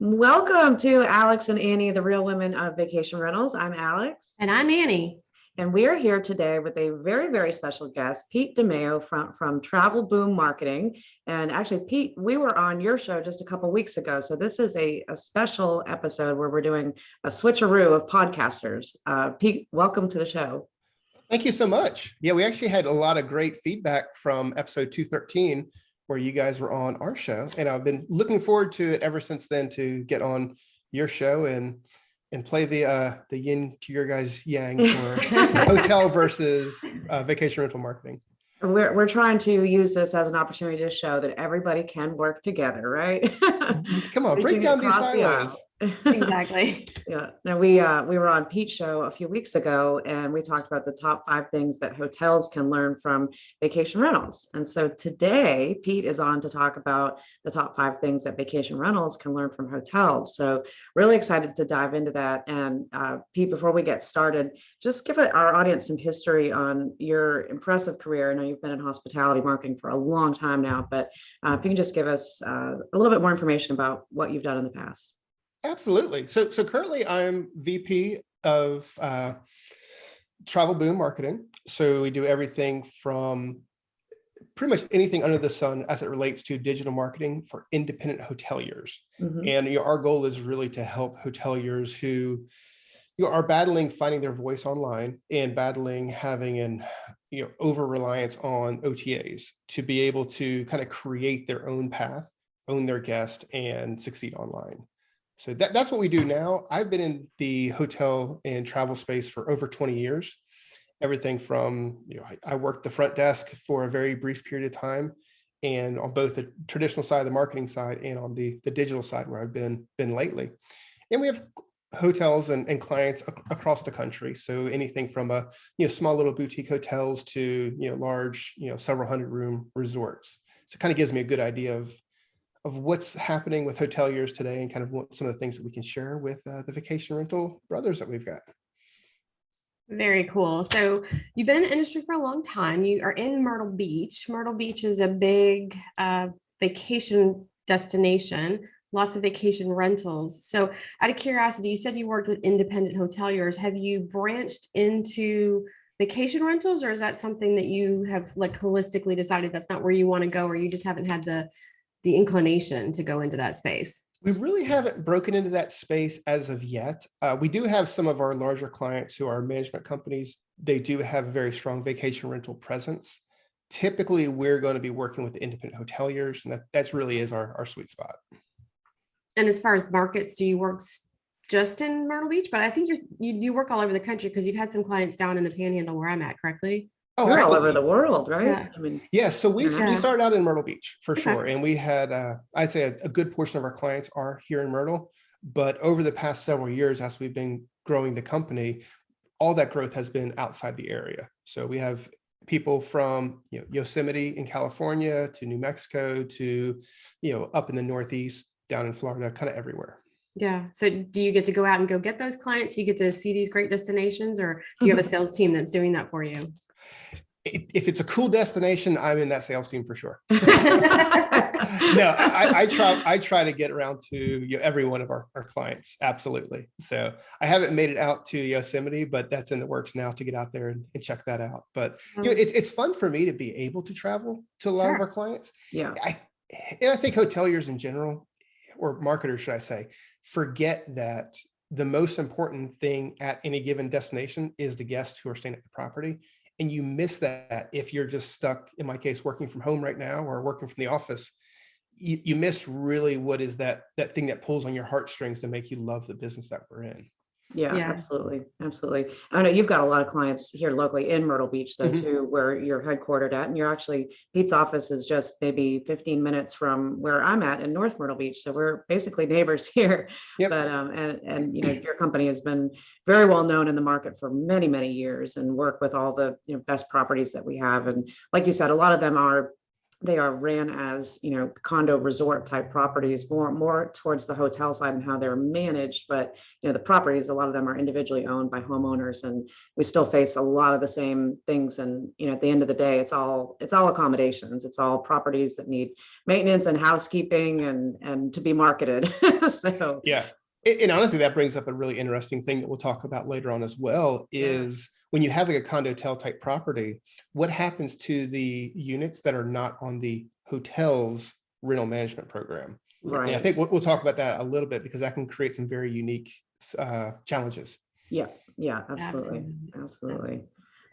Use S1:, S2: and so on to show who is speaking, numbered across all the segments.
S1: Welcome to Alex and Annie, the real women of vacation rentals. I'm Alex.
S2: And I'm Annie.
S1: And we are here today with a very, very special guest, Pete DiMaio from Travel Boom Marketing. And actually, Pete, we were on your show just a couple weeks ago. So this is a special episode where we're doing a switcheroo of podcasters. Pete, welcome to the show.
S3: Thank you so much. Yeah, we actually had a lot of great feedback from episode 213, where you guys were on our show. And I've been looking forward to it ever since then to get on your show and play the yin to your guys yang for hotel versus vacation rental marketing.
S1: We're trying to use this as an opportunity to show that everybody can work together, right?
S3: Come on, break down these silos.
S2: Exactly.
S1: Yeah. Now we were on Pete's show a few weeks ago, and we talked about the top 5 things that hotels can learn from vacation rentals. And so today, Pete is on to talk about the top 5 things that vacation rentals can learn from hotels. So really excited to dive into that. And Pete, before we get started, just give our audience some history on your impressive career. I know you've been in hospitality marketing for a long time now, but if you can just give us a little bit more information about what you've done in the past.
S3: Absolutely. So currently I'm VP of Travel Boom Marketing. So we do everything from pretty much anything under the sun as it relates to digital marketing for independent hoteliers. Mm-hmm. And our goal is really to help hoteliers who are battling finding their voice online and battling having an over reliance on OTAs to be able to kind of create their own path, own their guest, and succeed online. So that's what we do now. I've been in the hotel and travel space for over 20 years. Everything from, I worked the front desk for a very brief period of time, and on both the traditional side, the marketing side, and on the digital side where I've been lately. And we have hotels and clients across the country. So anything from small little boutique hotels to large several hundred room resorts. So it kind of gives me a good idea of what's happening with hoteliers today and kind of what some of the things that we can share with the vacation rental brothers that we've got.
S2: Very cool. So you've been in the industry for a long time. You are in Myrtle Beach. Myrtle Beach is a big vacation destination, lots of vacation rentals. So out of curiosity, you said you worked with independent hoteliers. Have you branched into vacation rentals, or is that something that you have holistically decided that's not where you want to go, or you just haven't had the inclination to go into that space?
S3: We really haven't broken into that space as of yet. We do have some of our larger clients who are management companies. They do have a very strong vacation rental presence. Typically, we're going to be working with independent hoteliers, and that really is our sweet spot.
S2: And as far as markets, do you work just in Myrtle Beach? But I think you work all over the country, because you've had some clients down in the Panhandle where I'm at, correctly?
S1: Oh, we're all over the world, right?
S2: Yeah.
S1: I mean,
S3: yeah. So we started out in Myrtle Beach for sure. And we had, I'd say a good portion of our clients are here in Myrtle, but over the past several years, as we've been growing the company, all that growth has been outside the area. So we have people from Yosemite in California to New Mexico to, up in the Northeast, down in Florida, kind of everywhere.
S2: Yeah. So do you get to go out and go get those clients? Do you get to see these great destinations, or do you have a sales team that's doing that for you?
S3: If it's a cool destination, I'm in that sales team for sure. No, I try to get around to every one of our clients. Absolutely. So I haven't made it out to Yosemite, but that's in the works now to get out there and check that out. But it's fun for me to be able to travel to a lot of our clients.
S1: Yeah.
S3: And I think hoteliers in general, or marketers, should I say, forget that the most important thing at any given destination is the guests who are staying at the property. And you miss that if you're just stuck, in my case, working from home right now or working from the office. You miss really what is that thing that pulls on your heartstrings to make you love the business that we're in.
S1: Yeah, absolutely. Absolutely. I know you've got a lot of clients here locally in Myrtle Beach, though, too, where you're headquartered at. And you're actually, Pete's office is just maybe 15 minutes from where I'm at in North Myrtle Beach. So we're basically neighbors here. Yep. But and your company has been very well known in the market for many, many years, and work with all the best properties that we have. And like you said, a lot of them are they are ran as, condo resort type properties, more towards the hotel side and how they're managed. But, the properties, a lot of them are individually owned by homeowners, and we still face a lot of the same things. And, at the end of the day, it's all accommodations. It's all properties that need maintenance and housekeeping and to be marketed. So
S3: Yeah. And honestly, that brings up a really interesting thing that we'll talk about later on as well, is when you have like a condo-tel type property, what happens to the units that are not on the hotel's rental management program?
S1: right.
S3: And I think we'll talk about that a little bit, because that can create some very unique challenges.
S1: Yeah, absolutely.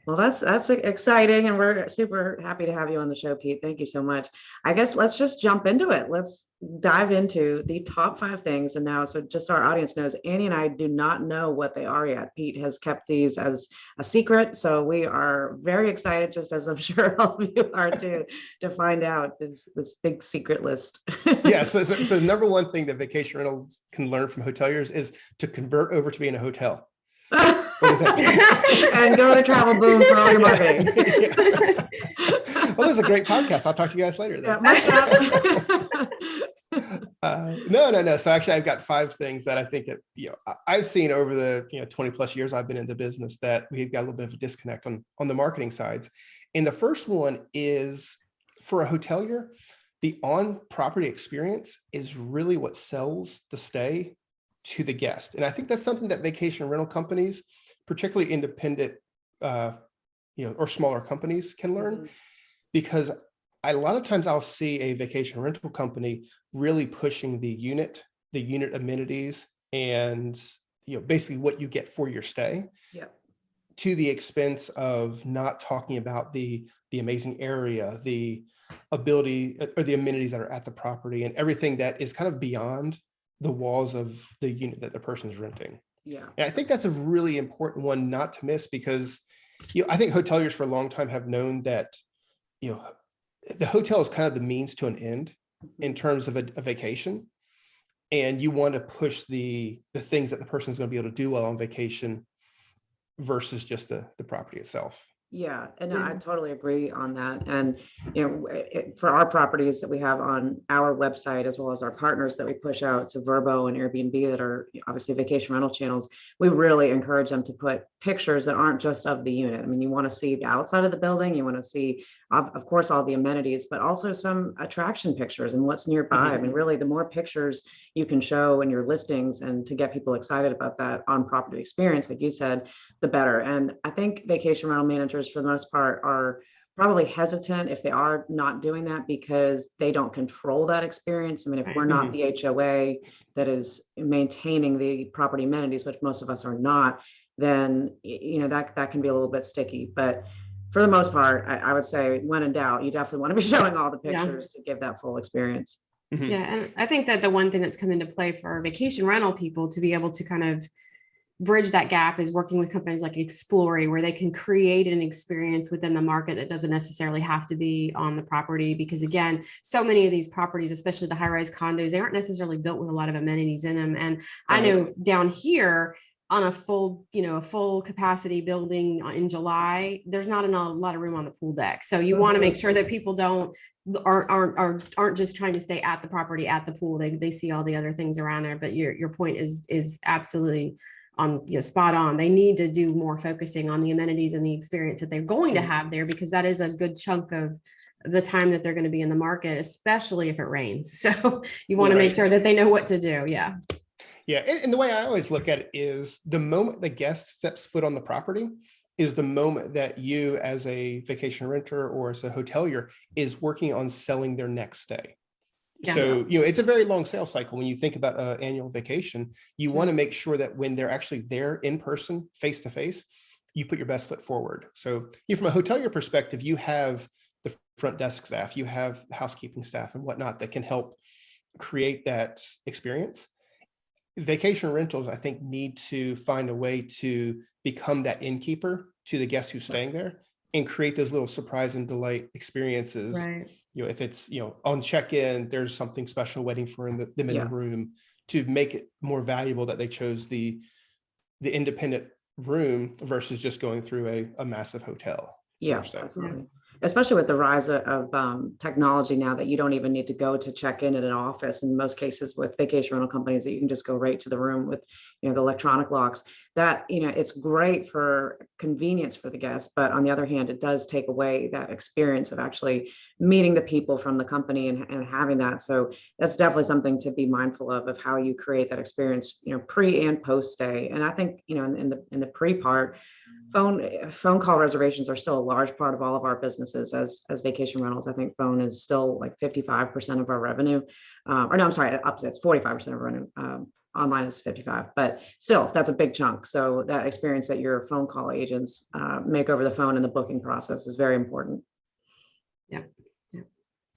S1: Well, that's exciting, and we're super happy to have you on the show, Pete. Thank you so much. I guess let's just jump into it. Let's dive into the top 5 things. And now, so just so our audience knows, Annie and I do not know what they are yet. Pete has kept these as a secret, so we are very excited, just as I'm sure all of you are too, to find out this big secret list.
S3: Yeah. So number one thing that vacation rentals can learn from hoteliers is to convert over to being a hotel.
S1: And go to Travel Boom for all your marketing.
S3: Well, this is a great podcast. I'll talk to you guys later.
S1: Yeah,
S3: No. So actually, I've got 5 things that I think that I've seen over the 20 plus years I've been in the business, that we've got a little bit of a disconnect on the marketing sides. And the first one is, for a hotelier, the on-property experience is really what sells the stay to the guest. And I think that's something that vacation rental companies, particularly independent, or smaller companies, can learn, because a lot of times I'll see a vacation rental company really pushing the unit amenities, and basically what you get for your stay, to the expense of not talking about the amazing area, the ability or the amenities that are at the property, and everything that is kind of beyond the walls of the unit that the person is renting.
S1: Yeah.
S3: And I think that's a really important one not to miss, because I think hoteliers for a long time have known that the hotel is kind of the means to an end in terms of a vacation, and you want to push the things that the person is going to be able to do while on vacation versus just the property itself.
S1: Yeah, and I totally agree on that. And, for our properties that we have on our website, as well as our partners that we push out to Vrbo and Airbnb that are obviously vacation rental channels, we really encourage them to put pictures that aren't just of the unit. I mean, you want to see the outside of the building, you want to see, of course, all the amenities, but also some attraction pictures and what's nearby. I mean, really, the more pictures you can show in your listings and to get people excited about that on-property experience, like you said, the better. And I think vacation rental managers, for the most part, are probably hesitant if they are not doing that, because they don't control that experience. I mean, if we're not the HOA that is maintaining the property amenities, which most of us are not, then that can be a little bit sticky. But for the most part, I would say, when in doubt, you definitely want to be showing all the pictures to give that full experience.
S2: Yeah, and I think that the one thing that's come into play for vacation rental people to be able to kind of bridge that gap is working with companies like Explory, where they can create an experience within the market that doesn't necessarily have to be on the property. Because again, so many of these properties, especially the high-rise condos, they aren't necessarily built with a lot of amenities in them. And I know down here on a full capacity building in July, there's not a lot of room on the pool deck. So you want to make sure that people aren't just trying to stay at the property, at the pool. They see all the other things around there. But your point is absolutely spot on. They need to do more focusing on the amenities and the experience that they're going to have there, because that is a good chunk of the time that they're going to be in the market, especially if it rains. So you want to make sure that they know what to do. Yeah.
S3: Yeah. And the way I always look at it is, the moment the guest steps foot on the property is the moment that you, as a vacation renter or as a hotelier, is working on selling their next stay. Yeah. So, it's a very long sales cycle. When you think about an annual vacation, you want to make sure that when they're actually there in person, face to face, you put your best foot forward. So from a hotelier perspective, you have the front desk staff, you have housekeeping staff and whatnot that can help create that experience. Vacation rentals, I think, need to find a way to become that innkeeper to the guests who's staying there, and create those little surprise and delight experiences.
S2: Right.
S3: If it's, on check-in, there's something special waiting for them in the room, to make it more valuable that they chose the independent room versus just going through a massive hotel.
S1: Yeah, absolutely. especially with the rise of technology now, that you don't even need to go to check in at an office. In most cases with vacation rental companies, that you can just go right to the room with, the electronic locks. That, it's great for convenience for the guests, but on the other hand, it does take away that experience of actually meeting the people from the company and having that. So that's definitely something to be mindful of how you create that experience, pre and post stay. And I think, in the pre part, phone call reservations are still a large part of all of our businesses as vacation rentals. I think phone is still like 55% of our revenue. Or no, I'm sorry, opposite, it's 45% of revenue. Online is 55, but still, that's a big chunk. So that experience that your phone call agents make over the phone in the booking process is very important.
S2: Yeah.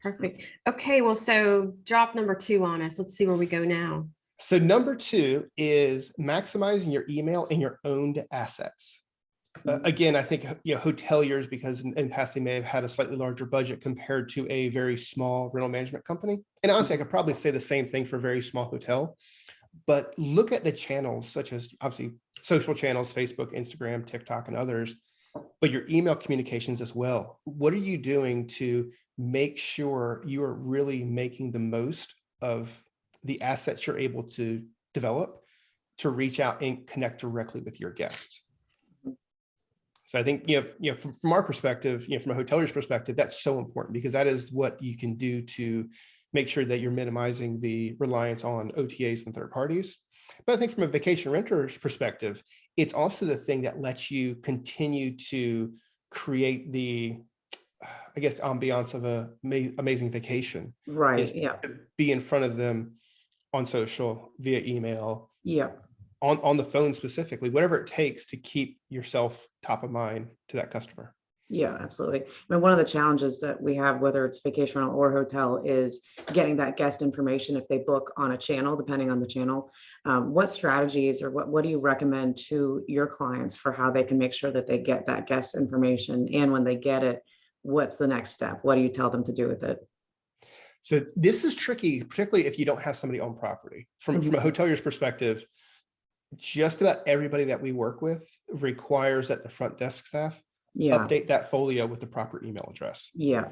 S2: Perfect. Okay, well, so drop number 2 on us. Let's see where we go now.
S3: So number 2 is maximizing your email and your owned assets. Again, I think, hoteliers, because in past they may have had a slightly larger budget compared to a very small rental management company. And honestly, I could probably say the same thing for a very small hotel. But look at the channels, such as obviously social channels, Facebook, Instagram, TikTok, and others, but your email communications as well. What are you doing to make sure you are really making the most of the assets you're able to develop to reach out and connect directly with your guests? So I think, from our perspective, from a hotelier's perspective, that's so important, because that is what you can do to make sure that you're minimizing the reliance on OTAs and third parties. But I think from a vacation renter's perspective, it's also the thing that lets you continue to create the, I guess, ambiance of a amazing vacation.
S1: Right. Yeah.
S3: Be in front of them on social, via email.
S1: Yeah.
S3: On the phone specifically, whatever it takes to keep yourself top of mind to that customer.
S1: Yeah, absolutely. I mean, one of the challenges that we have, whether it's vacation rental or hotel, is getting that guest information if they book on a channel, depending on the channel. What strategies or what do you recommend to your clients for how they can make sure that they get that guest information? And when they get it, what's the next step? What do you tell them to do with it?
S3: So this is tricky, particularly if you don't have somebody on property. From a hotelier's perspective, just about everybody that we work with requires that the front desk staff update that folio with the proper email address.
S1: Yeah.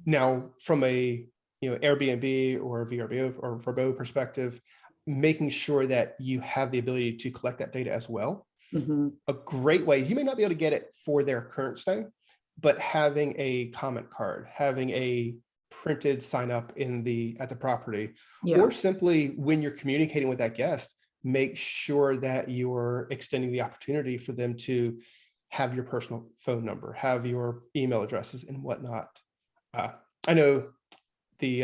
S3: Now, from a Airbnb or VRBO or Vrbo perspective, making sure that you have the ability to collect that data as well. A great way, you may not be able to get it for their current stay, but having a comment card, having a printed sign up at the property, or simply when you're communicating with that guest, make sure that you're extending the opportunity for them to have your personal phone number, have your email addresses and whatnot. I know the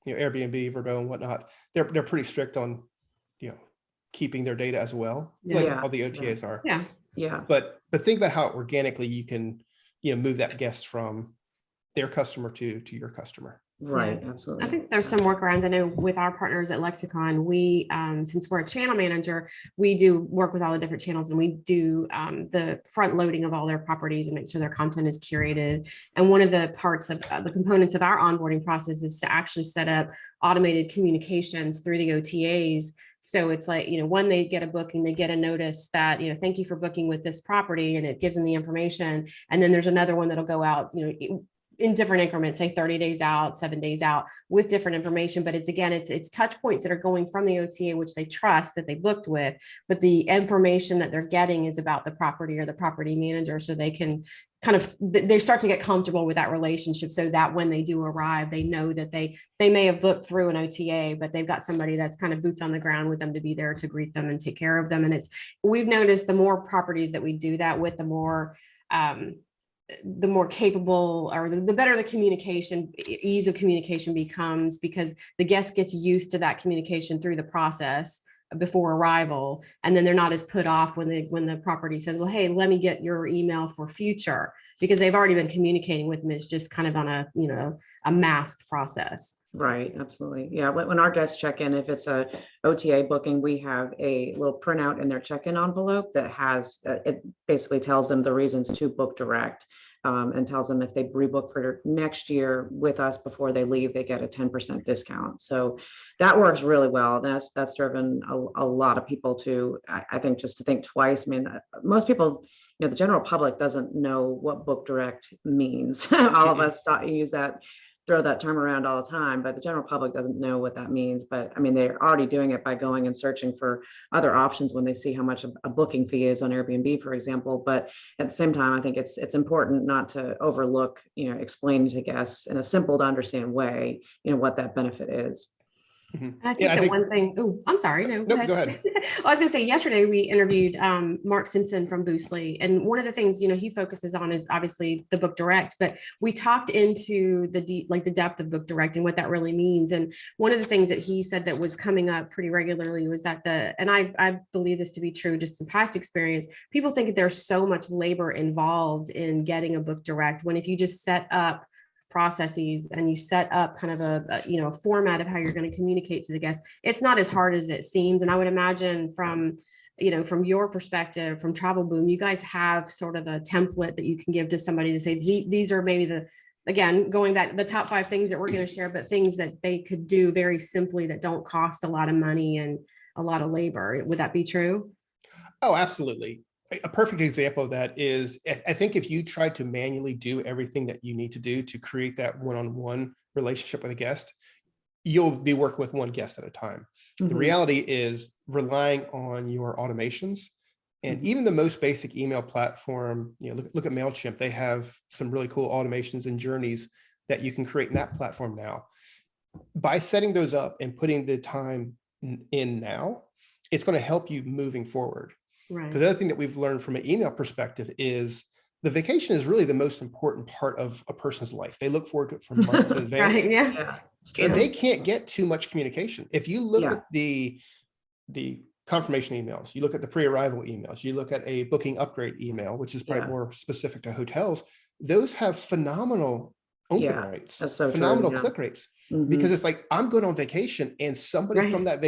S3: Airbnb, Vrbo and whatnot, they're pretty strict on keeping their data as well, like all the OTAs are.
S1: Yeah.
S3: But think about how organically you can move that guest from their customer to your customer.
S1: Right. Absolutely.
S2: I think there's some workarounds. I know with our partners at Lexicon, we, since we're a channel manager, we do work with all the different channels, and we do the front loading of all their properties and make sure their content is curated. And one of the parts of the components of our onboarding process is to actually set up automated communications through the OTAs. So it's like, when they get a booking, they get a notice that, thank you for booking with this property, and it gives them the information. And then there's another one that'll go out, in different increments, say 30 days out, 7 days out, with different information. But it's touch points that are going from the OTA, which they trust, that they booked with, but the information that they're getting is about the property or the property manager. So they can they start to get comfortable with that relationship, so that when they do arrive, they know that they may have booked through an OTA, but they've got somebody that's kind of boots on the ground with them to be there to greet them and take care of them. And we've noticed the more properties that we do that with, the more capable, or the better the communication, ease of communication becomes, because the guest gets used to that communication through the process before arrival. And then they're not as put off when the property says, well, hey, let me get your email for future, because they've already been communicating with them. It's just kind of on a masked process.
S1: Right. Absolutely. Yeah. When our guests check in, if it's a OTA booking, we have a little printout in their check-in envelope that has, it basically tells them the reasons to book direct, and tells them if they rebook for next year with us before they leave, they get a 10% discount. So that works really well. That's driven a lot of people to, I think, just to think twice. I mean, most people, the general public doesn't know what book direct means. All of us throw that term around all the time, but the general public doesn't know what that means. But I mean, they're already doing it by going and searching for other options when they see how much a booking fee is on Airbnb, for example. But at the same time, I think it's important not to overlook, explaining to guests in a simple to understand way, what that benefit is.
S2: And I think one thing, oh, I'm sorry. No,
S3: go ahead.
S2: I was going to say, yesterday we interviewed Mark Simpson from Boostly. And one of the things, he focuses on is obviously the book direct, but we talked into the depth of book direct and what that really means. And one of the things that he said that was coming up pretty regularly was that and I believe this to be true, just in past experience, people think that there's so much labor involved in getting a book direct, when if you just set up processes and you set up kind of a format of how you're going to communicate to the guests, it's not as hard as it seems. And I would imagine from your perspective, from Travel Boom, you guys have sort of a template that you can give to somebody to say, these are maybe again, going back, the top 5 things that we're going to share, but things that they could do very simply that don't cost a lot of money and a lot of labor. Would that be true?
S3: Oh, absolutely. A perfect example of that is, I think if you try to manually do everything that you need to do to create that one-on-one relationship with a guest, you'll be working with one guest at a time. The reality is relying on your automations, and even the most basic email platform, look at MailChimp, they have some really cool automations and journeys that you can create in that platform now. By setting those up and putting the time in now, it's going to help you moving forward.
S2: Right.
S3: Because the other thing that we've learned from an email perspective is the vacation is really the most important part of a person's life. They look forward to it for months in advance.
S2: Right, yeah.
S3: And they can't get too much communication. If you look at the confirmation emails, you look at the pre-arrival emails, you look at a booking upgrade email, which is probably more specific to hotels, those have phenomenal open rates,
S1: that's so
S3: phenomenal
S1: true,
S3: click rates. Because it's like, I'm going on vacation and somebody from that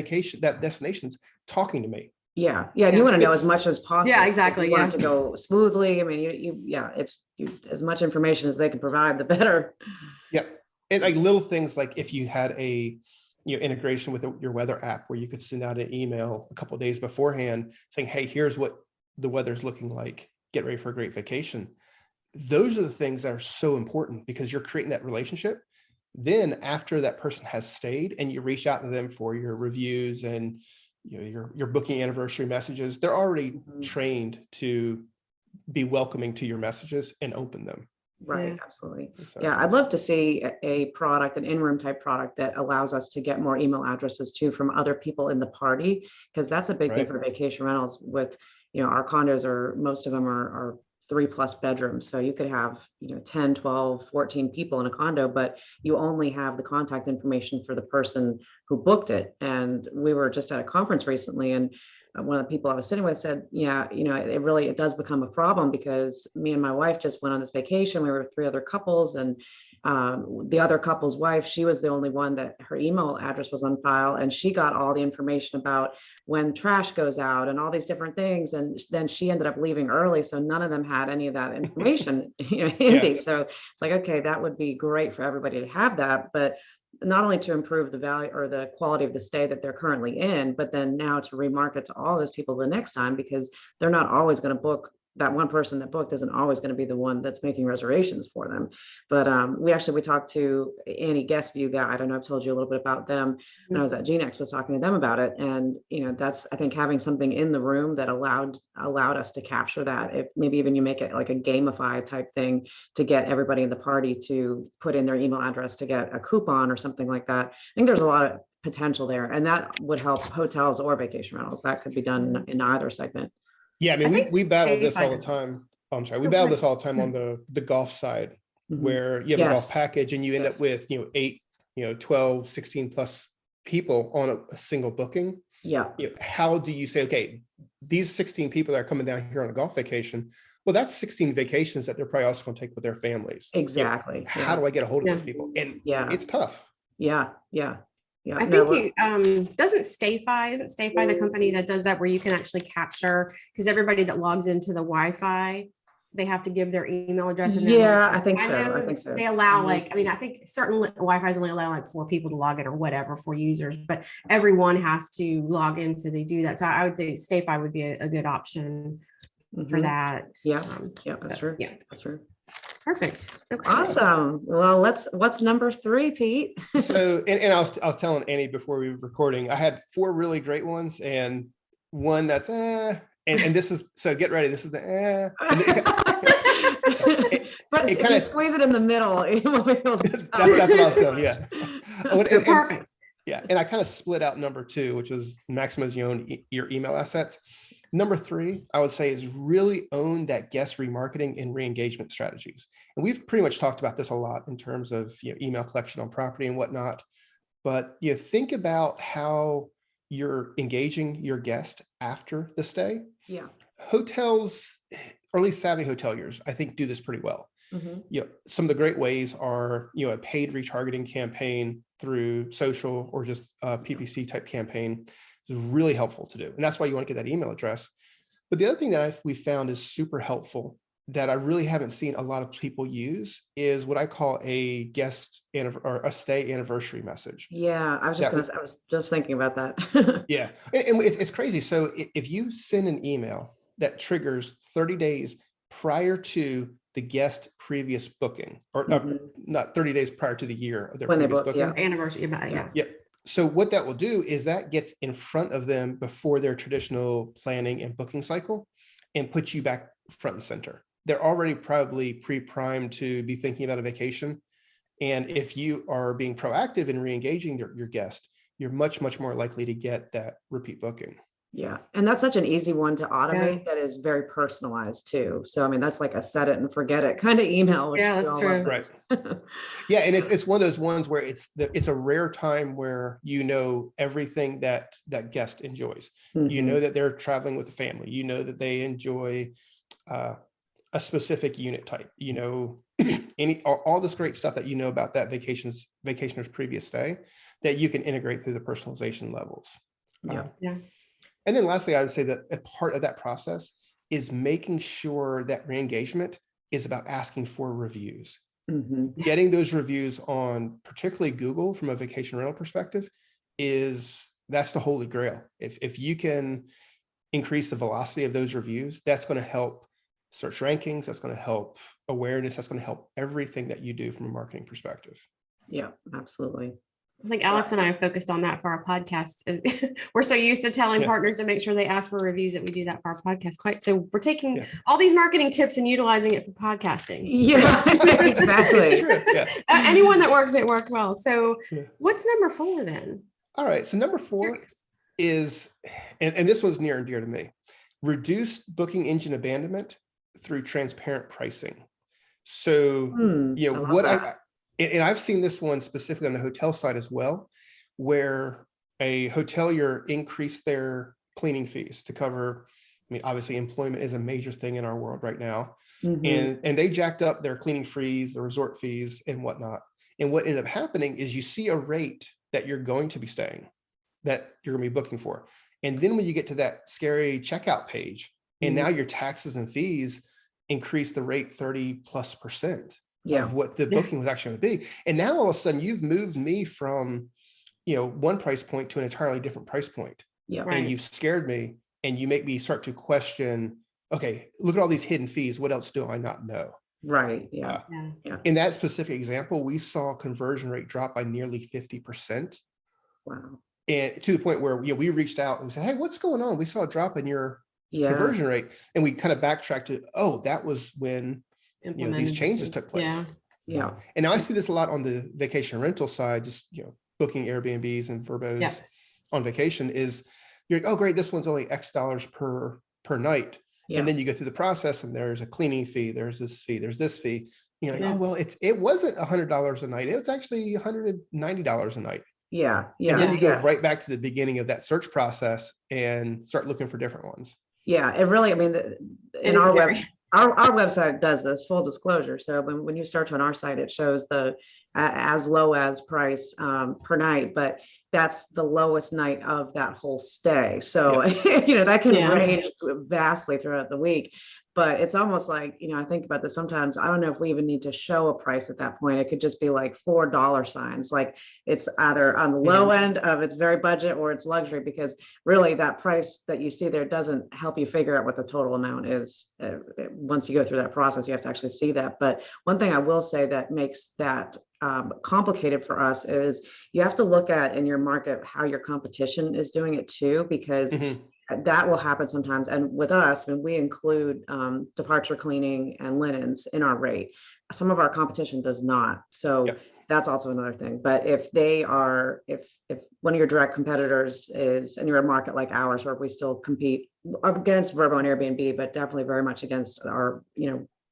S3: destination's talking to me.
S1: Yeah. You want to know as much as possible.
S2: Yeah, exactly.
S1: You want it to go smoothly. I mean, it's as much information as they can provide, the better.
S3: Yeah. And like little things, like if you had a integration with your weather app where you could send out an email a couple of days beforehand saying, hey, here's what the weather's looking like, get ready for a great vacation. Those are the things that are so important, because you're creating that relationship. Then after that person has stayed and you reach out to them for your reviews and your booking anniversary messages, they're already trained to be welcoming to your messages and open them.
S1: Right. Absolutely. So, I'd love to see a product, an in-room type product that allows us to get more email addresses too from other people in the party, because that's a big thing for vacation rentals. With our condos most of them are 3+ bedrooms. So you could have 10, 12, 14 people in a condo, but you only have the contact information for the person who booked it. And we were just at a conference recently, and one of the people I was sitting with said, it does become a problem, because me and my wife just went on this vacation. We were 3 other couples, and the other couple's wife, she was the only one that her email address was on file, and she got all the information about when trash goes out and all these different things. And then she ended up leaving early, so none of them had any of that information handy. So it's like, okay, that would be great for everybody to have that, but not only to improve the value or the quality of the stay that they're currently in, but then now to remarket to all those people the next time, because they're not always going to book. That one person that booked isn't always going to be the one that's making reservations for them. But we talked to Annie Guestview guy. I don't know, I've told you a little bit about them when I was at GNX, was talking to them about it. And, that's, I think, having something in the room that allowed us to capture that. If maybe even you make it like a gamified type thing to get everybody in the party to put in their email address to get a coupon or something like that. I think there's a lot of potential there, and that would help hotels or vacation rentals. That could be done in either segment.
S3: Yeah, I mean, we battle this all the time. Oh, I'm sorry, we battle this all the time on the golf side, where you have a golf package and you end up with 8, 12, 16 plus people on a single booking.
S1: Yeah.
S3: How do you say, okay, these 16 people that are coming down here on a golf vacation, well, that's 16 vacations that they're probably also going to take with their families.
S1: Exactly.
S3: How do I get a hold of those people? And it's tough.
S1: Yeah.
S2: I think isn't StayFi the company that does that, where you can actually capture, because everybody that logs into the Wi-Fi, they have to give their email address. And
S1: I think so.
S2: They allow I think certain Wi-Fi's only allow like 4 people to log in or whatever, 4 users, but everyone has to log in. So they do that. So I would say StayFi would be a good option for that.
S1: Yeah, yeah, that's
S2: but
S1: true.
S2: Yeah,
S1: That's true.
S2: perfect. Okay.
S1: Awesome. Well, what's number 3, Pete?
S3: So, and I was telling Annie before we were recording, I had 4 really great ones and one that's and this is, so get ready. This is the
S1: But
S3: it
S1: if
S3: kinda-
S1: you squeeze it in the middle, it will be able to tell.
S3: that's what I was doing. Yeah.
S2: Perfect.
S3: Yeah, and I kind of split out number 2, which was maximize your email assets. Number 3, I would say, is really own that guest remarketing and re-engagement strategies. And we've pretty much talked about this a lot in terms of email collection on property and whatnot. But think about how you're engaging your guest after the stay.
S1: Yeah.
S3: Hotels, or at least savvy hoteliers, I think do this pretty well. Some of the great ways are, a paid retargeting campaign through social or just a PPC type campaign is really helpful to do. And that's why you want to get that email address. But the other thing that we found is super helpful that I really haven't seen a lot of people use is what I call a guest or a stay anniversary message.
S1: Yeah, I was just thinking about that.
S3: Yeah, and it's crazy. So if you send an email that triggers 30 days prior to the guest previous booking, or not 30 days prior to the year of their
S1: When they
S3: previous
S1: book,
S3: booking.
S1: yeah.
S2: Anniversary, yeah.
S3: Yeah. So what that will do is that gets in front of them before their traditional planning and booking cycle and puts you back front and center. They're already probably pre-primed to be thinking about a vacation. And if you are being proactive in re-engaging your guest, you're much, much more likely to get that repeat booking.
S1: Yeah. And that's such an easy one to automate that is very personalized too. So, I mean, that's like a set it and forget it kind of email.
S2: Yeah, that's true.
S3: Right. Yeah. And it's one of those ones where it's a rare time where everything that guest enjoys. That they're traveling with a family, that they enjoy a specific unit type, all this great stuff that about that vacationer's previous stay that you can integrate through the personalization levels.
S2: Yeah.
S3: And then lastly, I would say that a part of that process is making sure that re-engagement is about asking for reviews. Getting those reviews on particularly Google from a vacation rental perspective that's the holy grail. If you can increase the velocity of those reviews, that's going to help search rankings, that's going to help awareness, that's going to help everything that you do from a marketing perspective.
S1: Yeah, absolutely.
S2: I think Alex and I have focused on that for our podcast. We're so used to telling partners to make sure they ask for reviews that we do that for our podcast. So we're taking all these marketing tips and utilizing it for podcasting.
S1: Yeah, exactly.
S2: Anyone that works, it worked well. So what's number 4 then?
S3: All right. So number 4 is, and this one's near and dear to me, reduce booking engine abandonment through transparent pricing. So, and I've seen this one specifically on the hotel side as well, where a hotelier increased their cleaning fees to cover, obviously employment is a major thing in our world right now. And they jacked up their cleaning fees, the resort fees and whatnot. And what ended up happening is you see a rate that you're going to be staying, that you're going to be booking for. And then when you get to that scary checkout page, and now your taxes and fees increase the rate 30+% of what the booking was actually going to be. And now all of a sudden you've moved me from, one price point to an entirely different price point.
S1: Yeah.
S3: And you've scared me and you make me start to question, okay, look at all these hidden fees. What else do I not know?
S1: Right. Yeah.
S3: In that specific example, we saw conversion rate drop by nearly 50%.
S1: Wow.
S3: And to the point where we reached out and we said, hey, what's going on? We saw a drop in your conversion rate. And we kind of backtracked to, that was when these changes took place.
S1: Yeah.
S3: And now I see this a lot on the vacation rental side, just booking Airbnbs and Verbos on vacation is you're like, oh great, this one's only X dollars per night. And then you go through the process and there's a cleaning fee, there's this fee, there's this fee. You're like, oh well, it wasn't $100 a night, it was actually $190 a night.
S1: Yeah.
S3: And then you go right back to the beginning of that search process and start looking for different ones.
S1: Yeah, it really, in our website does this, full disclosure. So when you search on our site, it shows the as low as price per night, but that's the lowest night of that whole stay. So, that can
S2: Yeah.
S1: range vastly throughout the week. But it's almost like, I think about this sometimes. I don't know if we even need to show a price at that point. It could just be like $4 signs. Like it's either on the low end of it's very budget or it's luxury, because really that price that you see there doesn't help you figure out what the total amount is. Once you go through that process, you have to actually see that. But one thing I will say that makes that complicated for us is you have to look at in your market how your competition is doing it too, because that will happen sometimes. And with us, when we include departure cleaning and linens in our rate, some of our competition does not. So that's also another thing. But if one of your direct competitors is, and you're a market like ours, where we still compete against Vrbo and Airbnb, but definitely very much against our,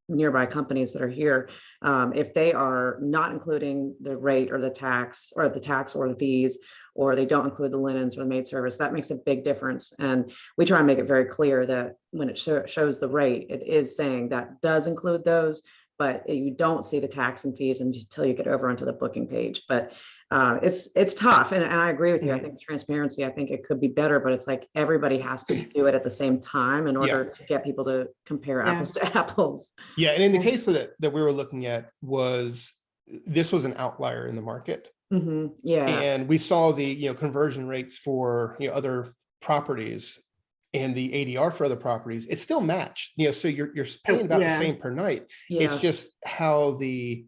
S1: nearby companies that are here, if they are not including the rate or the tax or the fees, or they don't include the linens or the maid service, that makes a big difference. And we try and make it very clear that when it shows the rate, it is saying that does include those, but you don't see the tax and fees until you get over onto the booking page. But it's tough. And I agree with you. I think transparency, I think it could be better, but it's like everybody has to do it at the same time in order to get people to compare apples to apples.
S3: Yeah. And in the case that we were looking at this was an outlier in the market. And we saw the conversion rates for other properties and the ADR for other properties. It's still matched, so you're paying about the same per night. It's just how the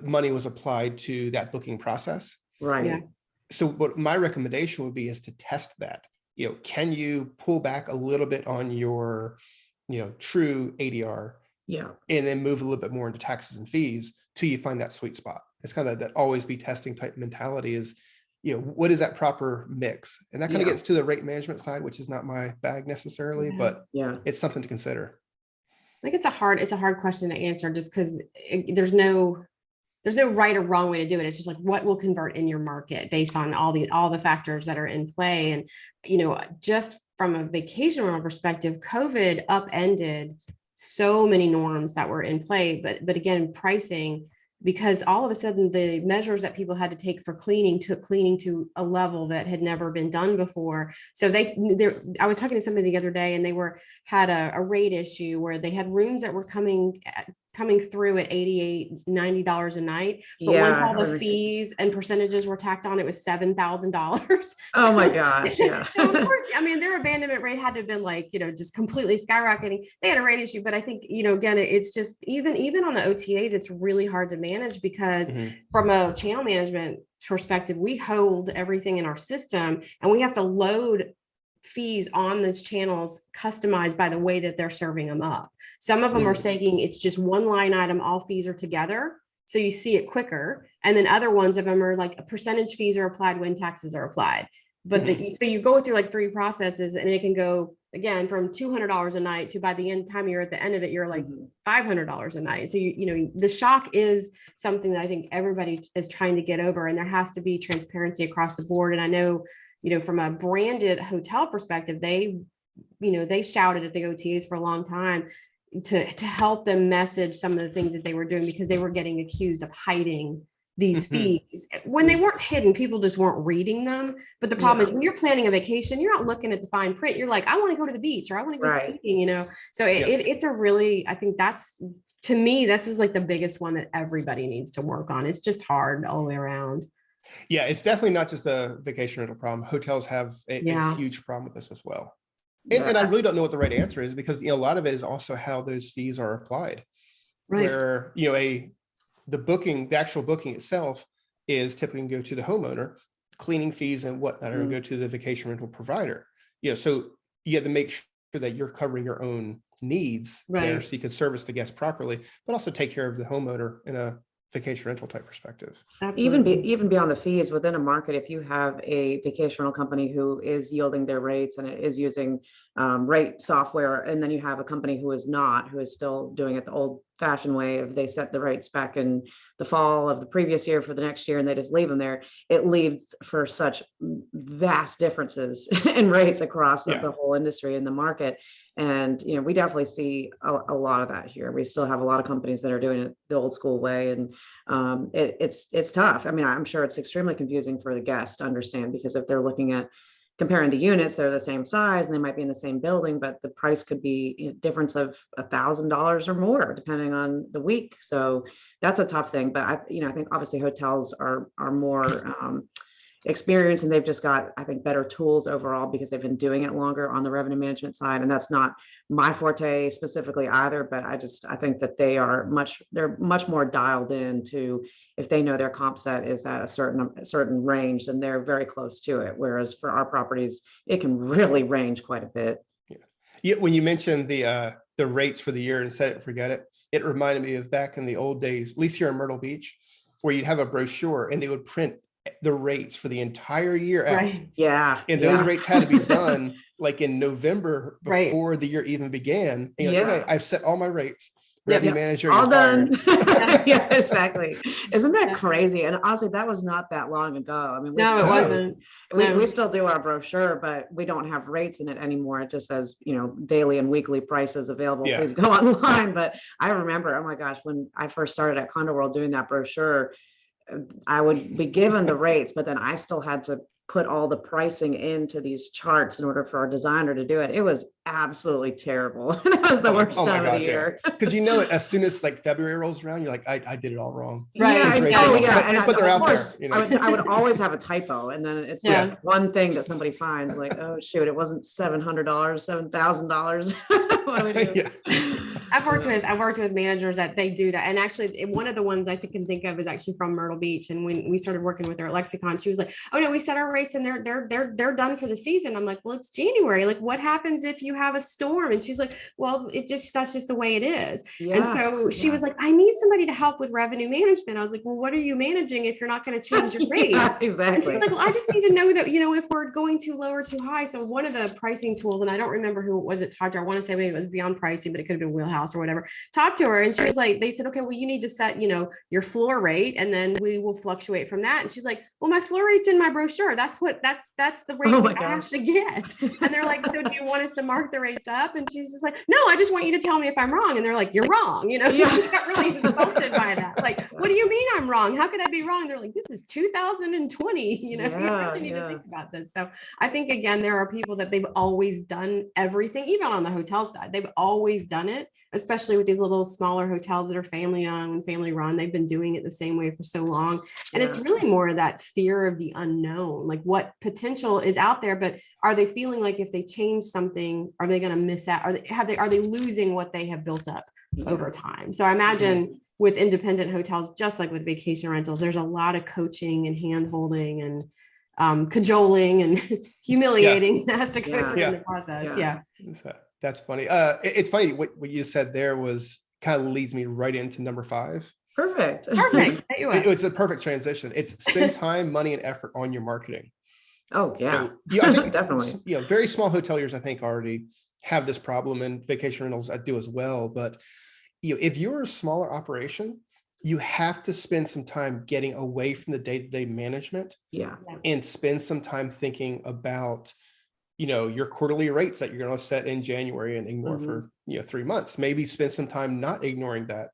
S3: money was applied to that booking process.
S1: Right.
S3: So what my recommendation would be is to test that. Can you pull back a little bit on your true ADR? And then move a little bit more into taxes and fees till you find that sweet spot. It's kind of that always be testing type mentality is, what is that proper mix? And that kind of gets to the rate management side, which is not my bag necessarily, but it's something to consider.
S2: I think it's a hard question to answer, just because there's no right or wrong way to do it. It's just like, what will convert in your market based on all the factors that are in play. And, just from a vacation rental perspective, COVID upended so many norms that were in play, but again, pricing, because all of a sudden the measures that people had to take for cleaning took cleaning to a level that had never been done before. So I was talking to somebody the other day, and they had a rate issue where they had rooms that were coming through at $88, $90 a night, but once all the fees and percentages were tacked on, it was $7,000.
S1: Oh my gosh. Yeah.
S2: So of course, their abandonment rate had to have been like, just completely skyrocketing. They had a rate issue, but I think, again, it's just even on the OTAs, it's really hard to manage, because from a channel management perspective, we hold everything in our system, and we have to load fees on those channels customized by the way that they're serving them up. Some of them are saying it's just one line item, all fees are together, so you see it quicker. And then other ones of them are like percentage fees are applied when taxes are applied. But so you go through like 3 processes, and it can go again from $200 a night to, by the time you're at the end of it, you're like $500 a night. So the shock is something that I think everybody is trying to get over, and there has to be transparency across the board. And I know, from a branded hotel perspective, they shouted at the OTAs for a long time to help them message some of the things that they were doing, because they were getting accused of hiding these fees when they weren't hidden. People just weren't reading them. But the problem is, when you're planning a vacation, you're not looking at the fine print. You're like, I want to go to the beach, or I want to go skiing, So it's a really, I think to me, this is like the biggest one that everybody needs to work on. It's just hard all the way around.
S3: Yeah, it's definitely not just a vacation rental problem. Hotels have a huge problem with this as well. And I really don't know what the right answer is, because a lot of it is also how those fees are applied. Where the actual booking itself is typically going to go to the homeowner, cleaning fees and whatnot are going to go to the vacation rental provider. So you have to make sure that you're covering your own needs there, so you can service the guest properly, but also take care of the homeowner in a vacation rental type perspective.
S1: Even beyond the fees within a market, if you have a vacation rental company who is yielding their rates and it is using rate software, and then you have a company who is not, who is still doing it the old fashioned way of they set the rates back in the fall of the previous year for the next year and they just leave them there, it leads for such vast differences in rates across the whole industry and the market. And, we definitely see a lot of that here. We still have a lot of companies that are doing it the old school way. And it's tough. I mean, I'm sure it's extremely confusing for the guest to understand, because if they're looking at comparing the units, they're the same size and they might be in the same building, but the price could be a difference of $1,000 or more depending on the week. So that's a tough thing. But I think obviously hotels are more experienced, and they've just got, I think, better tools overall because they've been doing it longer on the revenue management side. And that's not my forte specifically either, but I think that they're much more dialed in to, if they know their comp set is at a certain range, then they're very close to it. Whereas for our properties, it can really range quite a bit.
S3: Yeah. When you mentioned the rates for the year and set it and forget it, it reminded me of back in the old days, at least here in Myrtle Beach, where you'd have a brochure and they would print the rates for the entire year out.
S2: Right.
S1: Yeah.
S3: And those rates had to be done like in November before the year even began. And okay, I've set all my rates. Revenue manager,
S1: all done. Yeah, exactly. Isn't that crazy? And honestly, that was not that long ago. I mean,
S2: it wasn't.
S1: We still do our brochure, but we don't have rates in it anymore. It just says, daily and weekly prices available. Please go online. But I remember, oh my gosh, when I first started at Condo World doing that brochure, I would be given the rates, but then I still had to put all the pricing into these charts in order for our designer to do it. It was absolutely terrible. That was the worst time of the year.
S3: Because as soon as like February rolls around, you're like, I did it all wrong.
S1: Right.
S3: But they're out there.
S1: I would always have a typo, and then it's like one thing that somebody finds, like, oh shoot, it wasn't $700, $7,000. What do we do?
S2: I've worked with managers that they do that. And actually one of the ones I can think of is actually from Myrtle Beach. And when we started working with her at Lexicon, she was like, oh no, we set our rates and they're done for the season. I'm like, well, it's January. Like, what happens if you have a storm? And she's like, well, that's just the way it is. And so she was like, I need somebody to help with revenue management. I was like, well, what are you managing if you're not going to change your rates?
S1: Exactly.
S2: And she's like, well, I just need to know that, if we're going too low or too high. So one of the pricing tools, and I don't remember who it was that talked to her. I want to say maybe it was Beyond Pricing, but it could have been Wheelhouse or whatever. Talked to her and she was like, they said, okay, well, you need to set, your floor rate, and then we will fluctuate from that. And she's like, well, my floor rate's in my brochure. That's the rate I have to get. And they're like, so do you want us to mark the rates up? And she's just like, no, I just want you to tell me if I'm wrong. And they're like, you're wrong. She got really insulted by that. Like, what do you mean I'm wrong? How could I be wrong? And they're like, this is 2020. You really need to think about this. So I think, again, there are people that they've always done everything, even on the hotel side. They've always done it, especially with these little smaller hotels that are family owned and family run. They've been doing it the same way for so long. And it's really more of that fear of the unknown, like what potential is out there, but are they feeling like if they change something, are they going to miss out? Are they losing what they have built up over time? So I imagine with independent hotels, just like with vacation rentals, there's a lot of coaching and hand holding and cajoling and humiliating that has to go through in the process. Yeah.
S3: That's funny. It's funny what you said there was kind of leads me right into number 5.
S1: Perfect.
S3: It's a perfect transition. It's spend time, money, and effort on your marketing.
S1: Oh yeah.
S3: I think
S1: definitely.
S3: Very small hoteliers, I think, already have this problem, and vacation rentals do as well. But if you're a smaller operation, you have to spend some time getting away from the day-to-day management. And spend some time thinking about your quarterly rates that you're going to set in January and ignore for 3 months. Maybe spend some time not ignoring that,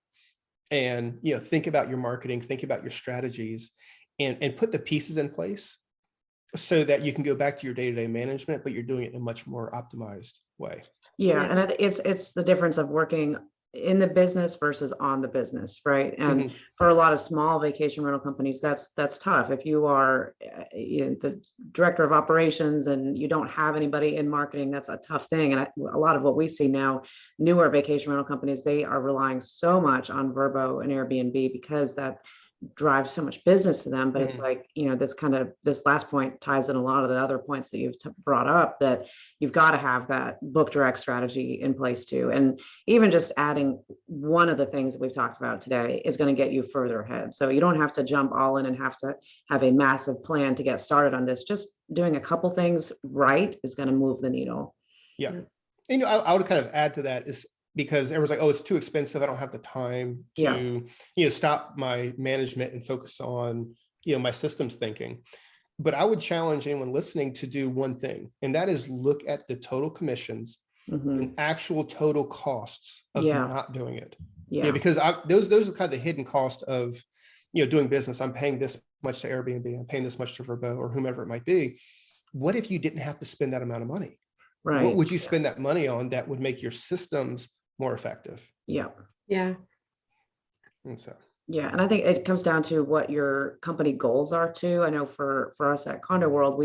S3: and think about your marketing, think about your strategies, and put the pieces in place so that you can go back to your day-to-day management, but you're doing it in a much more optimized way.
S1: And it's the difference of working in the business versus on the business, right? And for a lot of small vacation rental companies, that's tough. If you are the director of operations and you don't have anybody in marketing, that's a tough thing. And a lot of what we see now, newer vacation rental companies, they are relying so much on Vrbo and Airbnb because that drives so much business to them. But it's like, this last point ties in a lot of the other points that you've brought up, that you've got to have that book direct strategy in place too. And even just adding one of the things that we've talked about today is going to get you further ahead. So you don't have to jump all in and have to have a massive plan to get started on this. Just doing a couple things right is going to move the needle.
S3: I would kind of add to that is because everyone's like, oh, it's too expensive. I don't have the time to, stop my management and focus on, my systems thinking. But I would challenge anyone listening to do one thing, and that is look at the total commissions and actual total costs of not doing it. Because those are kind of the hidden cost of, doing business. I'm paying this much to Airbnb, I'm paying this much to Vrbo or whomever it might be. What if you didn't have to spend that amount of money?
S1: Right.
S3: What would you spend that money on that would make your systems more effective?
S2: Yeah.
S3: And so.
S1: Yeah, and I think it comes down to what your company goals are too. I know for us at Condo World,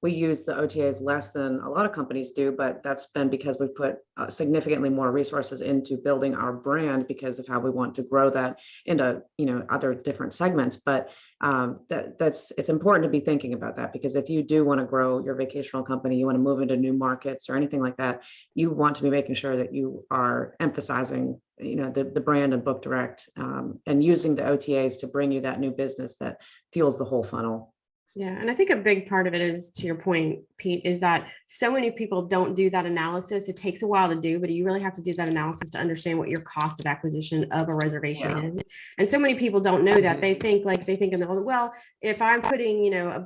S1: we use the OTAs less than a lot of companies do, but that's been because we put significantly more resources into building our brand because of how we want to grow that into other different segments. But it's important to be thinking about that, because if you do want to grow your vacation rental company, you want to move into new markets or anything like that, you want to be making sure that you are emphasizing the brand and book direct, and using the OTAs to bring you that new business that fuels the whole funnel.
S2: Yeah. And I think a big part of it is, to your point, Pete, is that so many people don't do that analysis. It takes a while to do, but you really have to do that analysis to understand what your cost of acquisition of a reservation is. And so many people don't know that. They think in the, well, if I'm putting, a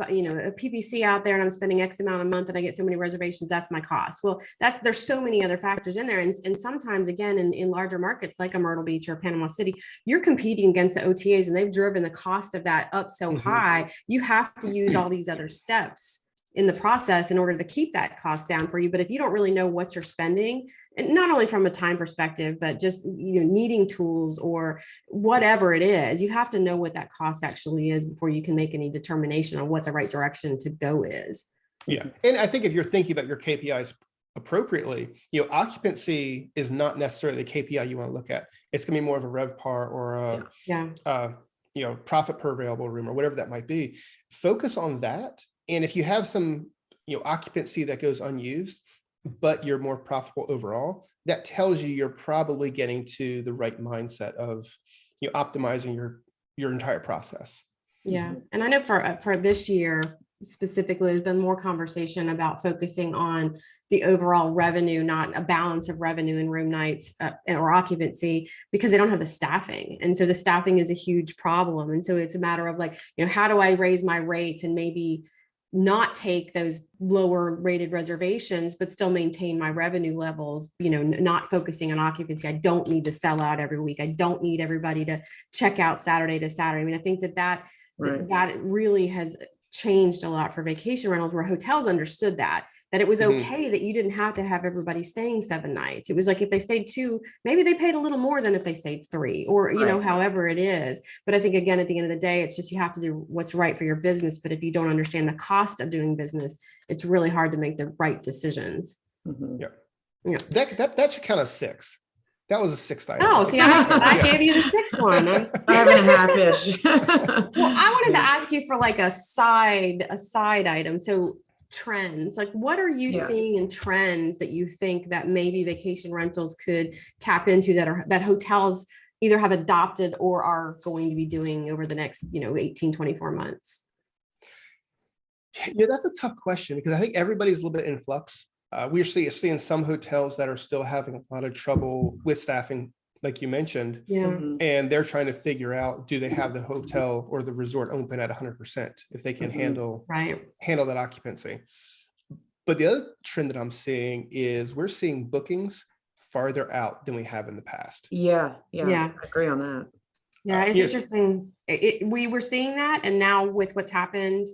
S2: PPC out there and I'm spending X amount a month and I get so many reservations, that's my cost. Well, there's so many other factors in there. And sometimes, again, in larger markets like a Myrtle Beach or Panama City, you're competing against the OTAs and they've driven the cost of that up so high. You have to use all these other steps in the process in order to keep that cost down for you. But if you don't really know what you're spending, and not only from a time perspective, but just needing tools or whatever it is, you have to know what that cost actually is before you can make any determination on what the right direction to go is.
S3: Yeah. And I think if you're thinking about your KPIs appropriately, occupancy is not necessarily the KPI you want to look at. It's going to be more of a RevPAR or a profit per available room or whatever that might be. Focus on that. And if you have some, occupancy that goes unused, but you're more profitable overall, that tells you you're probably getting to the right mindset of, optimizing your entire process.
S2: Yeah. And I know for this year specifically, there's been more conversation about focusing on the overall revenue, not a balance of revenue in room nights or occupancy, because they don't have the staffing. And so the staffing is a huge problem. And so it's a matter of how do I raise my rates and maybe not take those lower rated reservations, but still maintain my revenue levels, not focusing on occupancy. I don't need to sell out every week. I don't need everybody to check out Saturday to Saturday. I mean, I think that really has changed a lot for vacation rentals, where hotels understood that it was okay that you didn't have to have everybody staying 7 nights. It was like, if they stayed 2, maybe they paid a little more than if they stayed 3, or, however it is. But I think, again, at the end of the day, it's just, you have to do what's right for your business. But if you don't understand the cost of doing business, it's really hard to make the right decisions.
S3: Yeah. That's kind of 6. That was a 6th item.
S2: Oh, see, I gave you the 6th one.
S1: 5.5-ish.
S2: Well, I wanted to ask you for a side item. So trends, what are you seeing in trends that you think that maybe vacation rentals could tap into that hotels either have adopted or are going to be doing over the next, 18, 24 months?
S3: That's a tough question, because I think everybody's a little bit in flux. We're seeing some hotels that are still having a lot of trouble with staffing, like you mentioned.
S2: Yeah.
S3: And they're trying to figure out, do they have the hotel or the resort open at 100% if they can handle that occupancy. But the other trend that I'm seeing is we're seeing bookings farther out than we have in the past.
S1: Yeah. I agree on that.
S2: Yeah, it's interesting. We were seeing that, and now with what's happened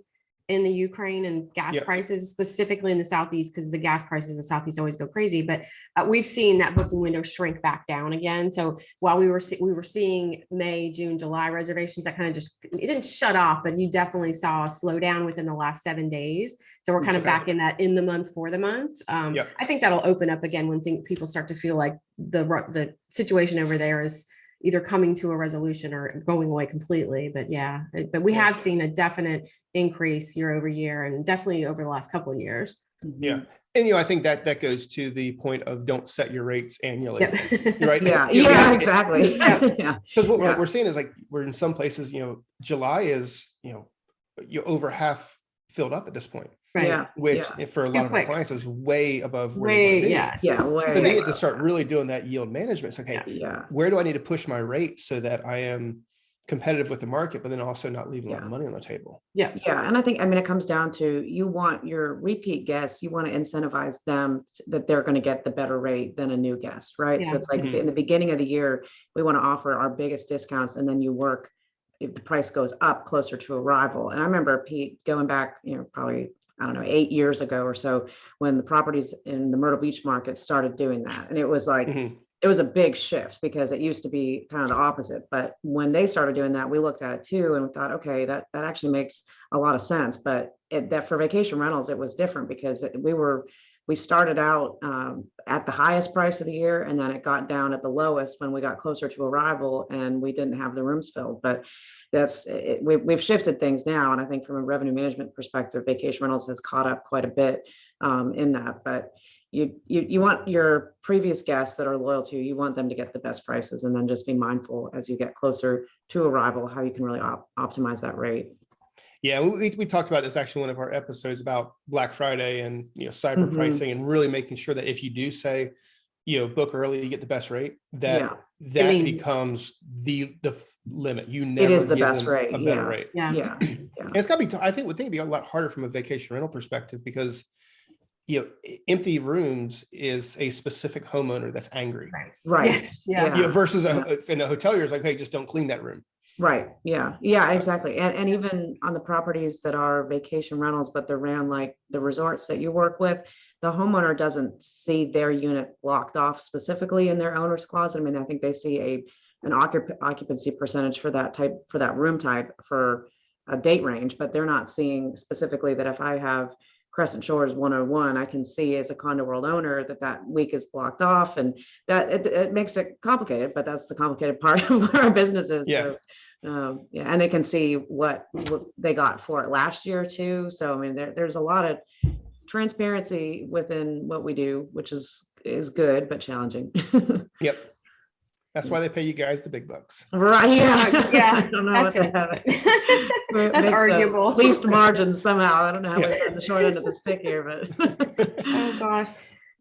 S2: in the Ukraine and gas prices, specifically in the Southeast, because the gas prices in the Southeast always go crazy, but we've seen that booking window shrink back down again. So while we were seeing May, June, July reservations, that kind of it didn't shut off, but you definitely saw a slowdown within the last 7 days. So we're kind of back in the month for the month. I think that'll open up again when people start to feel like the situation over there is either coming to a resolution or going away completely. But we have seen a definite increase year over year, and definitely over the last couple of years.
S3: Yeah. And, I think that goes to the point of don't set your rates annually. Right.
S1: Exactly.
S3: Because what we're seeing is we're in some places, July is, over half filled up at this point,
S2: Right.
S1: Yeah.
S3: which
S1: Yeah.
S3: for a
S2: Too
S3: lot of our
S2: quick.
S3: clients is way above where they want
S2: Way,
S3: to be.
S2: yeah.
S1: Yeah.
S3: So
S1: Way
S3: they get to
S1: above
S3: start
S1: that.
S3: really doing that yield management. It's okay,
S1: Yeah.
S3: where do I need to push my rate so that I am competitive with the market, but then also not leaving a lot of
S1: Yeah.
S3: money on the table?
S2: Yeah.
S1: Yeah. And I mean, it comes down to, you want your repeat guests, you want to incentivize them that they're going to get the better rate than a new guest, right? So
S2: Yeah.
S1: it's like
S3: Mhm.
S1: in the beginning of the year, we want to offer our biggest discounts, and then you work, if the price goes up closer to arrival. And I remember, Pete, going back, probably, I don't know, 8 years ago or so, when the properties in the Myrtle Beach market started doing that. And it was like,
S3: Mhm.
S1: it was a big shift, because it used to be kind of the opposite. But when they started doing that, we looked at it too, and we thought, okay, that actually makes a lot of sense. But that for vacation rentals, it was different, because we started out at the highest price of the year, and then it got down at the lowest when we got closer to arrival and we didn't have the rooms filled. But we've shifted things now, and I think from a revenue management perspective, vacation rentals has caught up quite a bit in that. But you want your previous guests that are loyal to you, you want them to get the best prices, and then just be mindful as you get closer to arrival how you can really optimize that rate.
S3: Yeah, we talked about this actually in one of our episodes about Black Friday and cyber
S1: Mhm.
S3: pricing, and really making sure that if you do say book early, you get the best rate,
S1: Yeah,
S3: that
S2: mean-
S3: becomes the limit. You
S1: it
S3: never
S1: is the
S3: give
S1: best
S3: them
S1: rate.
S3: a better
S1: Yeah.
S3: rate.
S2: Yeah.
S1: Yeah.
S3: And it's got to be, I think it'd be a lot harder from a vacation rental perspective, because empty rooms is a specific homeowner that's angry.
S2: Right.
S1: Right.
S2: Yes. Yeah.
S1: Yeah.
S3: Versus
S1: Yeah.
S3: in a hotelier is like, hey, just don't clean that room.
S1: Right. Yeah. Yeah, exactly. And even on the properties that are vacation rentals, but they're ran like the resorts that you work with, the homeowner doesn't see their unit blocked off specifically in their owner's clause. I mean, I think they see an occupancy percentage for that room type for a date range, but they're not seeing specifically that if I have Crescent Shores 101, I can see as a Condo World owner that week is blocked off, and that it makes it complicated, but that's the complicated part of what our business is.
S3: Yeah.
S1: So, yeah, and they can see what they got for it last year too. So, I mean, there's a lot of transparency within what we do, which is good, but challenging.
S3: Yep. That's why they pay you guys the big bucks.
S1: Right. Yeah.
S2: Yeah,
S1: I don't know
S2: that's
S1: what that
S2: That's
S1: makes the
S2: arguable.
S1: least margins somehow. I don't know how
S3: Yeah.
S1: we got the short end of the stick here, but.
S2: Oh gosh.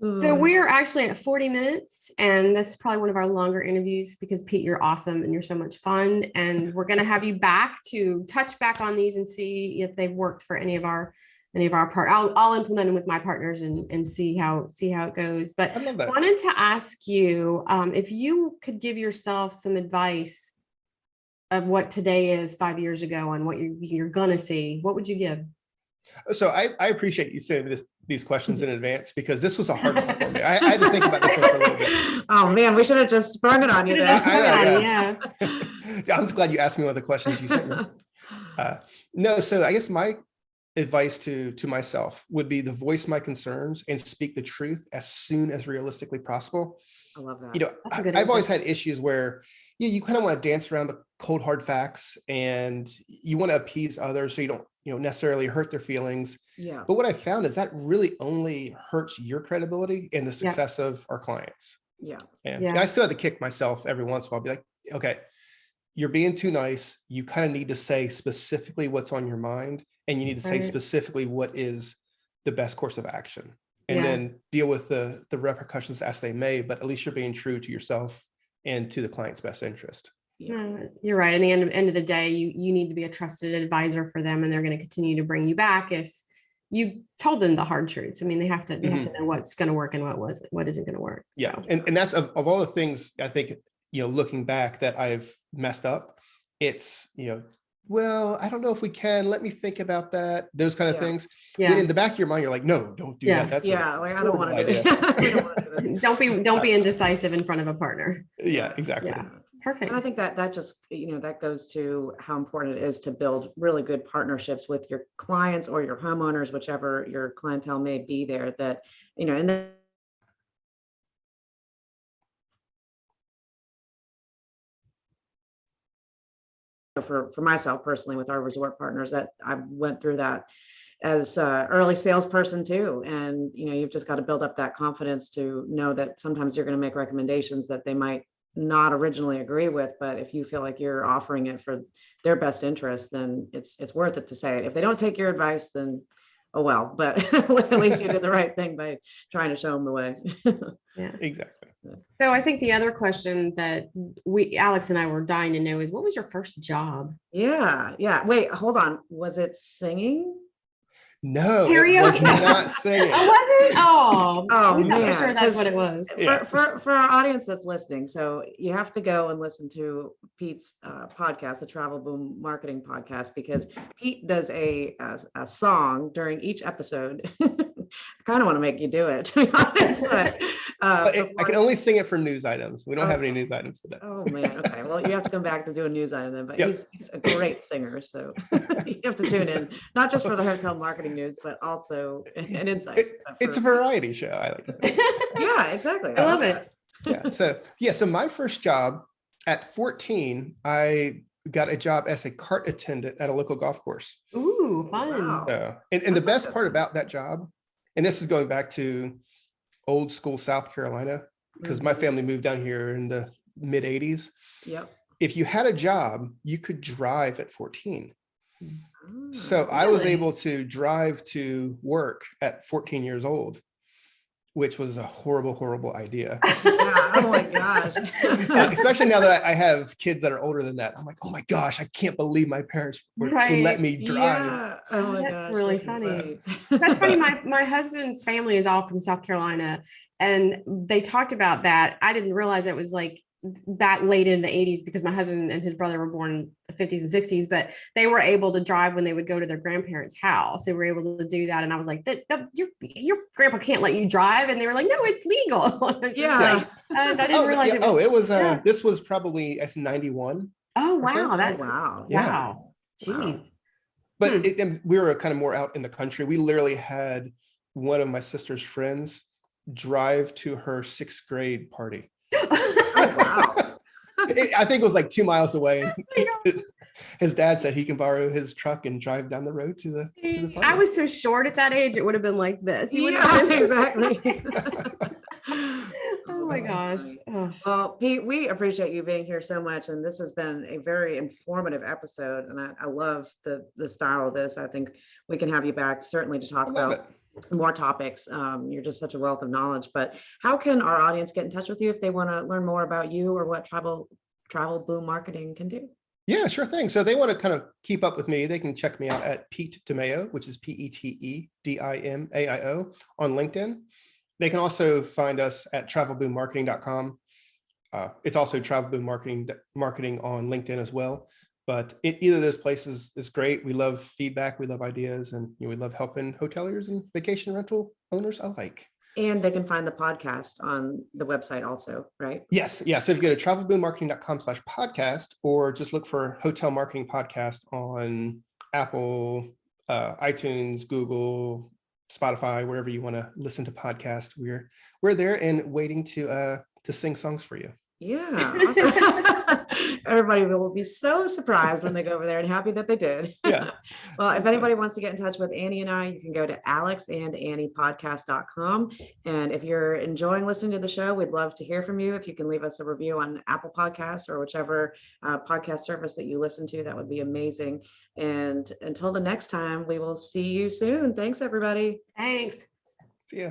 S2: So we are actually at 40 minutes, and that's probably one of our longer interviews, because Pete, you're awesome and you're so much fun. And we're going to have you back to touch back on these and see if they've worked for any of our part. I'll implement them with my partners and see how it goes. But
S3: I love that.
S2: wanted to ask you if you could give yourself some advice of what today is 5 years ago and what you're going to see, what would you give?
S3: So I appreciate you saying these questions in advance, because this was a hard one for me. I had to think about this one for a little bit.
S1: Oh man, we should have just sprung it on you.
S2: Just
S3: I know,
S2: yeah.
S3: I'm glad you asked me one of the questions you sent me. No, so I guess my advice to myself would be to voice my concerns and speak the truth as soon as realistically possible.
S1: I love that.
S2: That's a good
S3: I've always
S2: answer.
S3: had issues where you kind of want to dance around the cold hard facts, and you want to appease others so you don't necessarily hurt their feelings.
S1: Yeah.
S3: But what I found is that really only hurts your credibility and the success of our clients.
S1: Yeah.
S3: And
S2: Yeah.
S3: I still have to kick myself every once in a while. I'll be like, okay, you're being too nice. You kind of need to say specifically what's on your mind, and you need to say
S2: Right.
S3: specifically what is the best course of action, and
S2: Yeah.
S3: then deal with the repercussions as they may, but at least you're being true to yourself and to the client's best interest.
S1: Yeah.
S2: No, you're right. In the end of the day, you need to be a trusted advisor for them, and they're going to continue to bring you back if you told them the hard truths. I mean, they have to know what's going to work and what isn't going to work.
S3: Yeah.
S2: So.
S3: And that's of all the things I think, looking back that I've messed up, it's, well, I don't know if we can, let me think about that. Those kind of
S1: Yeah.
S3: things.
S2: Yeah.
S3: When in the back of your mind, you're like, no, don't do
S2: Yeah.
S3: that. That's
S1: Like I don't want to do
S3: idea.
S1: it. We don't wanna do this.
S2: Don't be indecisive in front of a partner.
S3: Yeah, exactly.
S2: Yeah. Perfect.
S1: And I think that just, that goes to how important it is to build really good partnerships with your clients or your homeowners, whichever your clientele may be there, that, and then for myself personally with our resort partners, that I went through that as early salesperson too. And, you've just got to build up that confidence to know that sometimes you're going to make recommendations that they might not originally agree with, but if you feel like you're offering it for their best interest, then it's worth it to say it. If they don't take your advice, then oh well, but at least you did the right thing by trying to show them the way.
S2: Yeah.
S3: Exactly.
S2: So I think the other question that Alex and I were dying to know is, what was your first job?
S1: Yeah. Wait, hold on. Was it singing?
S3: No,
S2: Karaoke?
S3: it was not singing.
S2: Oh, was it? Oh,
S1: Oh,
S2: I'm not so
S1: man,
S2: sure that's
S1: 'cause
S2: what it was.
S3: Yeah.
S1: For our audience that's listening, so you have to go and listen to Pete's podcast, the Travel Boom Marketing Podcast, because Pete does a song during each episode. I kind of want to make you do it, to be honest, but
S3: But I
S1: before-
S3: can only sing it for news items. We don't have any
S1: Oh.
S3: news items today.
S1: Oh man, okay. Well, you have to come back to do a news item then, but
S3: Yep.
S1: he's a great singer, so you have to tune in, not just for the hotel marketing news, but also an insights.
S3: It's a variety show. I like to think.
S1: Yeah, exactly.
S2: I love it.
S3: So my first job at 14, I got a job as a cart attendant at a local golf course.
S2: Ooh, fun.
S1: Wow.
S3: And the
S1: That's
S3: best
S1: awesome.
S3: part about that job, and this is going back to old school South Carolina, because my
S1: Mhm.
S3: family moved down here in the mid 80s.
S1: Yep.
S3: If you had a job, you could drive at 14. So
S1: Oh,
S3: I was
S2: Really?
S3: able to drive to work at 14 years old, which was a horrible, horrible idea.
S1: yeah. Oh my gosh.
S3: Especially now that I have kids that are older than that. I'm like, oh my gosh, I can't believe my parents would
S2: Right.
S3: let me drive.
S1: Yeah. Oh my
S2: That's
S1: gosh,
S2: really
S1: that's
S2: funny.
S1: insane.
S2: That's funny. My husband's family is all from South Carolina, and they talked about that. I didn't realize it was like that late in the 80s, because my husband and his brother were born in the 50s and 60s, but they were able to drive when they would go to their grandparents' house. They were able to do that. And I was like, your grandpa can't let you drive. And they were like, no, it's legal. I was just
S1: Yeah.
S2: like, I didn't realize it was.
S3: it was
S2: yeah.
S3: this was probably as 91.
S2: Oh,
S3: or so.
S2: wow. That,
S1: Oh, wow.
S3: Yeah.
S2: wow. Jeez.
S3: But
S2: Hmm.
S3: and we were kind of more out in the country. We literally had one of my sister's friends drive to her 6th grade party.
S1: Oh, wow.
S3: I think it was like 2 miles away.
S2: Oh my God.
S3: His dad said he can borrow his truck and drive down the road to the party.
S2: I was so short at that age, it would have been like this. You would
S1: Yeah,
S2: have been
S1: exactly.
S2: Oh my gosh. Oh.
S1: Well, Pete, we appreciate you being here so much, and this has been a very informative episode, and I love the style of this. I think we can have you back certainly to talk
S3: I love
S1: about
S3: it.
S1: more topics. You're just such a wealth of knowledge. But how can our audience get in touch with you if they want to learn more about you or what travel boom marketing can do?
S3: Yeah, sure thing. So they want to kind of keep up with me. They can check me out at Pete DiMaio, which is PETEDIMAIO on LinkedIn. They can also find us at travelboommarketing.com. It's also Travel Boom Marketing on LinkedIn as well. But either of those places is great. We love feedback. We love ideas. And we love helping hoteliers and vacation rental owners alike.
S1: And they can find the podcast on the website also, right?
S3: Yes. Yeah. So if you go to travelboommarketing.com/podcast, or just look for Hotel Marketing Podcast on Apple, iTunes, Google, Spotify, wherever you want to listen to podcasts, we're there and waiting to sing songs for you.
S1: Yeah. Awesome. Everybody will be so surprised when they go over there and happy that they did.
S3: Yeah.
S1: Well, if anybody wants to get in touch with Annie and I, you can go to alexandanniepodcast.com. And if you're enjoying listening to the show, we'd love to hear from you. If you can leave us a review on Apple Podcasts or whichever podcast service that you listen to, that would be amazing. And until the next time, we will see you soon. Thanks, everybody.
S2: Thanks.
S3: See ya.